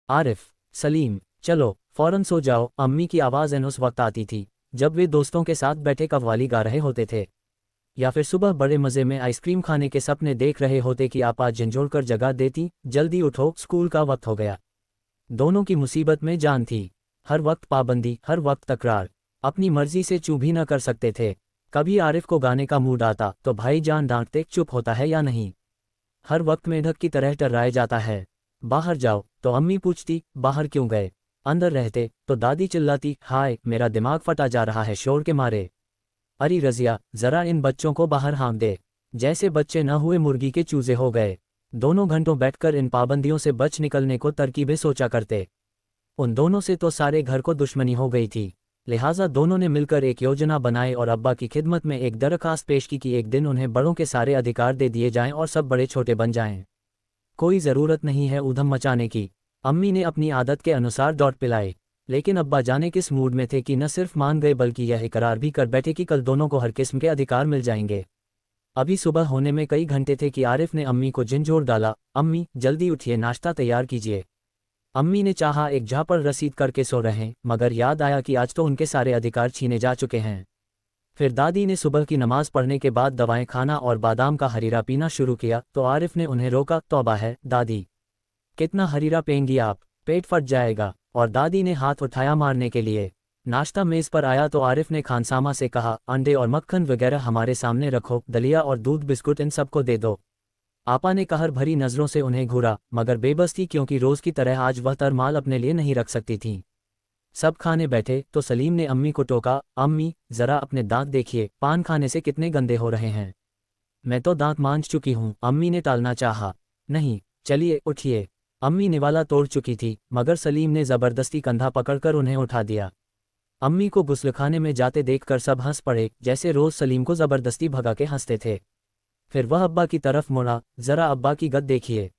आरिफ, सलीम, चलो फौरन सो जाओ। अम्मी की आवाज़ उस वक्त आती थी जब वे दोस्तों के साथ बैठे कव्वाली गा रहे होते थे, या फिर सुबह बड़े मज़े में आइसक्रीम खाने के सपने देख रहे होते कि आपा झंझोड़ कर जगा देती, जल्दी उठो, स्कूल का वक्त हो गया। दोनों की मुसीबत में जान थी। हर वक्त पाबंदी, हर वक्त तकरार, अपनी मर्जी से चूँ भी न कर सकते थे। कभी आरिफ को गाने का मूड आता तो भाईजान डांटते, चुप होता है या नहीं। हर वक्त मेढक की तरह टर्राए जाता है। बाहर जाओ तो अम्मी पूछती, बाहर क्यों गए? अंदर रहते तो दादी चिल्लाती, हाय मेरा दिमाग फटा जा रहा है शोर के मारे। अरे रज़िया, ज़रा इन बच्चों को बाहर हाँक दे, जैसे बच्चे न हुए मुर्गी के चूजे हो गए। दोनों घंटों बैठकर इन पाबंदियों से बच निकलने को तरकीबें सोचा करते। उन दोनों से तो सारे घर को दुश्मनी हो गई थी, लिहाजा दोनों ने मिलकर एक योजना बनाई और अब्बा की खिदमत में एक दरखास्त पेश की कि एक दिन उन्हें बड़ों के सारे अधिकार दे दिए जाएं और सब बड़े छोटे बन जाएं। कोई ज़रूरत नहीं है ऊधम मचाने की। अम्मी ने अपनी आदत के अनुसार दौड़ पिलाई, लेकिन अब्बा जाने किस मूड में थे कि न सिर्फ मान गए बल्कि यह इकरार भी कर बैठे कि कल दोनों को हर किस्म के अधिकार मिल जाएंगे। अभी सुबह होने में कई घंटे थे कि आरिफ ने अम्मी को झिंझोर डाला, अम्मी जल्दी उठिए, नाश्ता तैयार कीजिए। अम्मी ने चाहा एक झापड़ रसीद करके सो रहें, मगर याद आया कि आज तो उनके सारे अधिकार छीने जा चुके हैं। फिर दादी ने सुबह की नमाज पढ़ने के बाद दवाएं खाना और बादाम का हरीरा पीना शुरू किया तो आरिफ ने उन्हें रोका, तौबा है दादी, कितना हरीरा पेंगी आप, पेट फट जाएगा। और दादी ने हाथ उठाया मारने के लिए। नाश्ता मेज़ पर आया तो आरिफ ने खानसामा से कहा, अंडे और मक्खन वगैरह हमारे सामने रखो, दलिया और दूध बिस्कुट इन सबको दे दो। आपा ने कहर भरी नज़रों से उन्हें घूरा, मगर बेबस थी क्योंकि रोज़ की तरह आज वह तरमाल अपने लिए नहीं रख सकती थी। सब खाने बैठे तो सलीम ने अम्मी को टोका, अम्मी ज़रा अपने दांत देखिए, पान खाने से कितने गंदे हो रहे हैं। मैं तो दांत मांज चुकी हूँ, अम्मी ने टालना चाहा। नहीं, चलिए उठिए। अम्मी निवाला तोड़ चुकी थी, मगर सलीम ने ज़बरदस्ती कंधा पकड़कर उन्हें उठा दिया। अम्मी को गुस्लखाने में जाते देखकर सब हंस पड़े, जैसे रोज़ सलीम को ज़बरदस्ती भगा के हंसते थे। फिर वह अब्बा की तरफ मुड़ा, ज़रा अब्बा की गद देखिए,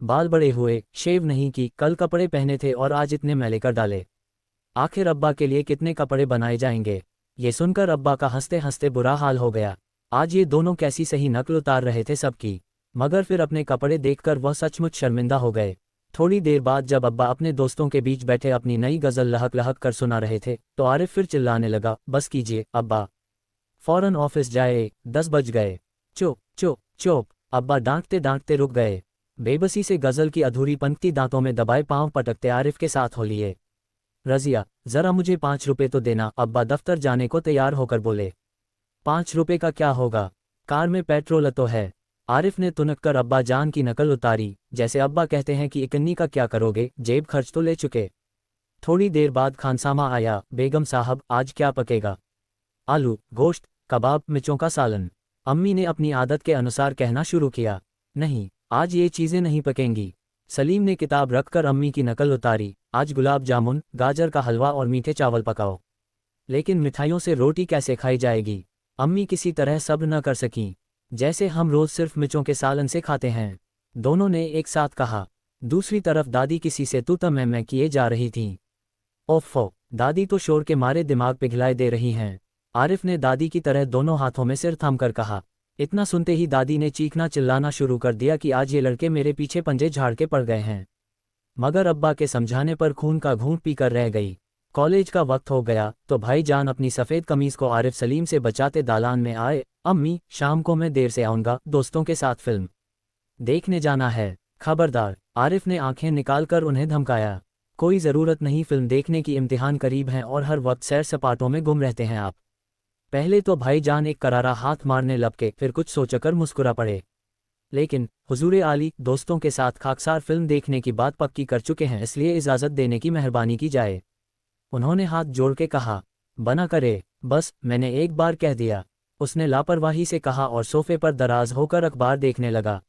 बाल बड़े हुए, शेव नहीं की, कल कपड़े पहने थे और आज इतने मैले कर डाले। आखिर अब्बा के लिए कितने कपड़े बनाए जाएंगे? ये सुनकर अब्बा का हंसते हंसते बुरा हाल हो गया। आज ये दोनों कैसी सही नकल उतार रहे थे सबकी, मगर फिर अपने कपड़े देखकर वह सचमुच शर्मिंदा हो गए। थोड़ी देर बाद जब अब्बा अपने दोस्तों के बीच बैठे अपनी नई गज़ल लहक लहक कर सुना रहे थे तो आरिफ फिर चिल्लाने लगा, बस कीजिए अब्बा, फ़ौरन ऑफिस जाए, 10 बज गए। चुप चुप चुप, अब्बा डांटते डांटते रुक गए। बेबसी से गज़ल की अधूरी पंक्ति दांतों में दबाए पांव पटकते आरिफ के साथ हो लिए। रज़िया, ज़रा मुझे 5 रुपए तो देना, अब्बा दफ्तर जाने को तैयार होकर बोले। 5 रुपए का क्या होगा, कार में पेट्रोल तो है। आरिफ ने तुनक कर अब्बा जान की नकल उतारी, जैसे अब्बा कहते हैं कि इकन्नी का क्या करोगे, जेब खर्च तो ले चुके। थोड़ी देर बाद खानसामा आया, बेगम साहब आज क्या पकेगा? आलू, गोश्त, कबाब, मिर्चों का सालन। अम्मी ने अपनी आदत के अनुसार कहना शुरू किया, नहीं आज ये चीज़ें नहीं पकेंगी। सलीम ने किताब रखकर अम्मी की नकल उतारी, आज गुलाब जामुन, गाजर का हलवा और मीठे चावल पकाओ। लेकिन मिठाइयों से रोटी कैसे खाई जाएगी? अम्मी किसी तरह सब्र न कर सकीं, जैसे हम रोज़ सिर्फ मिर्चों के सालन से खाते हैं। दोनों ने एक साथ कहा। दूसरी तरफ दादी किसी से तू मैं किए जा रही थीं। ओफ़ो, दादी तो शोर के मारे दिमाग पिघलाए दे रही हैं। आरिफ ने दादी की तरह दोनों हाथों में सिर थामकर कहा। इतना सुनते ही दादी ने चीखना चिल्लाना शुरू कर दिया कि आज ये लड़के मेरे पीछे पंजे झाड़ के पड़ गए हैं। मगर अब्बा के समझाने पर खून का घूंट पीकर रह गई। कॉलेज का वक्त हो गया तो भाईजान अपनी सफ़ेद कमीज़ को आरिफ सलीम से बचाते दालान में आए, अम्मी शाम को मैं देर से आऊँगा, दोस्तों के साथ फिल्म देखने जाना है, खबरदार। आरिफ ने आंखें निकालकर उन्हें धमकाया, कोई ज़रूरत नहीं फिल्म देखने की, इम्तिहान करीब हैं और हर वक्त सैर सपाटों में गुम रहते हैं आप। पहले तो भाईजान एक करारा हाथ मारने लपके, फिर कुछ सोचकर मुस्कुरा पड़े। लेकिन हुजूर आली, दोस्तों के साथ खाकसार फिल्म देखने की बात पक्की कर चुके हैं, इसलिए इजाज़त देने की मेहरबानी की जाए। उन्होंने हाथ जोड़ के कहा, बना करे, बस मैंने एक बार कह दिया। उसने लापरवाही से कहा और सोफे पर दराज होकर अखबार देखने लगा।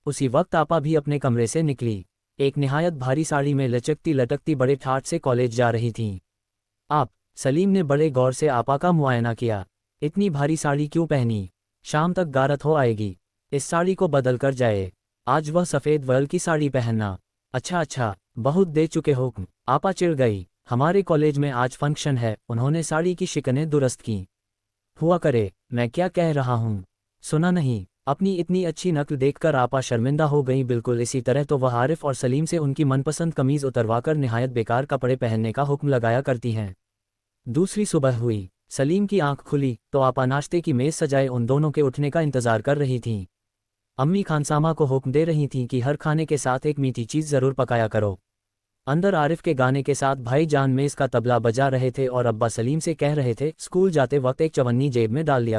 उसी वक्त आपा भी अपने कमरे से निकली। एक निहायत भारी साड़ी में लचकती लटकती बड़े ठाठ से कॉलेज जा रही थीं। आप, सलीम ने बड़े गौर से आपा का मुआयना किया। इतनी भारी साड़ी क्यों पहनी? शाम तक गारत हो आएगी, इस साड़ी को बदल कर जाए। आज वह सफ़ेद वर्ल की साड़ी पहनना। अच्छा अच्छा, बहुत दे चुके हो। आपा चिढ़ गई, हमारे कॉलेज में आज फंक्शन है। उन्होंने साड़ी की शिकनें दुरुस्त की। हुआ करे, मैं क्या कह रहा हूँ, सुना नहीं? अपनी इतनी अच्छी नकल देखकर आपा शर्मिंदा हो गईं। बिल्कुल इसी तरह तो वह आरिफ और सलीम से उनकी मनपसंद कमीज़ उतरवाकर निहायत बेकार कपड़े पहनने का हुक्म लगाया करती हैं। दूसरी सुबह हुई, सलीम की आंख खुली तो आपा नाश्ते की मेज़ सजाए उन दोनों के उठने का इंतज़ार कर रही थीं। अम्मी खानसामा को हुक्म दे रही थीं कि हर खाने के साथ एक मीठी चीज़ ज़रूर पकाया करो। अंदर आरिफ के गाने के साथ भाईजान मेज़ का तबला बजा रहे थे और अब्बा सलीम से कह रहे थे, स्कूल जाते वक्त एक चवन्नी जेब में डाल लिया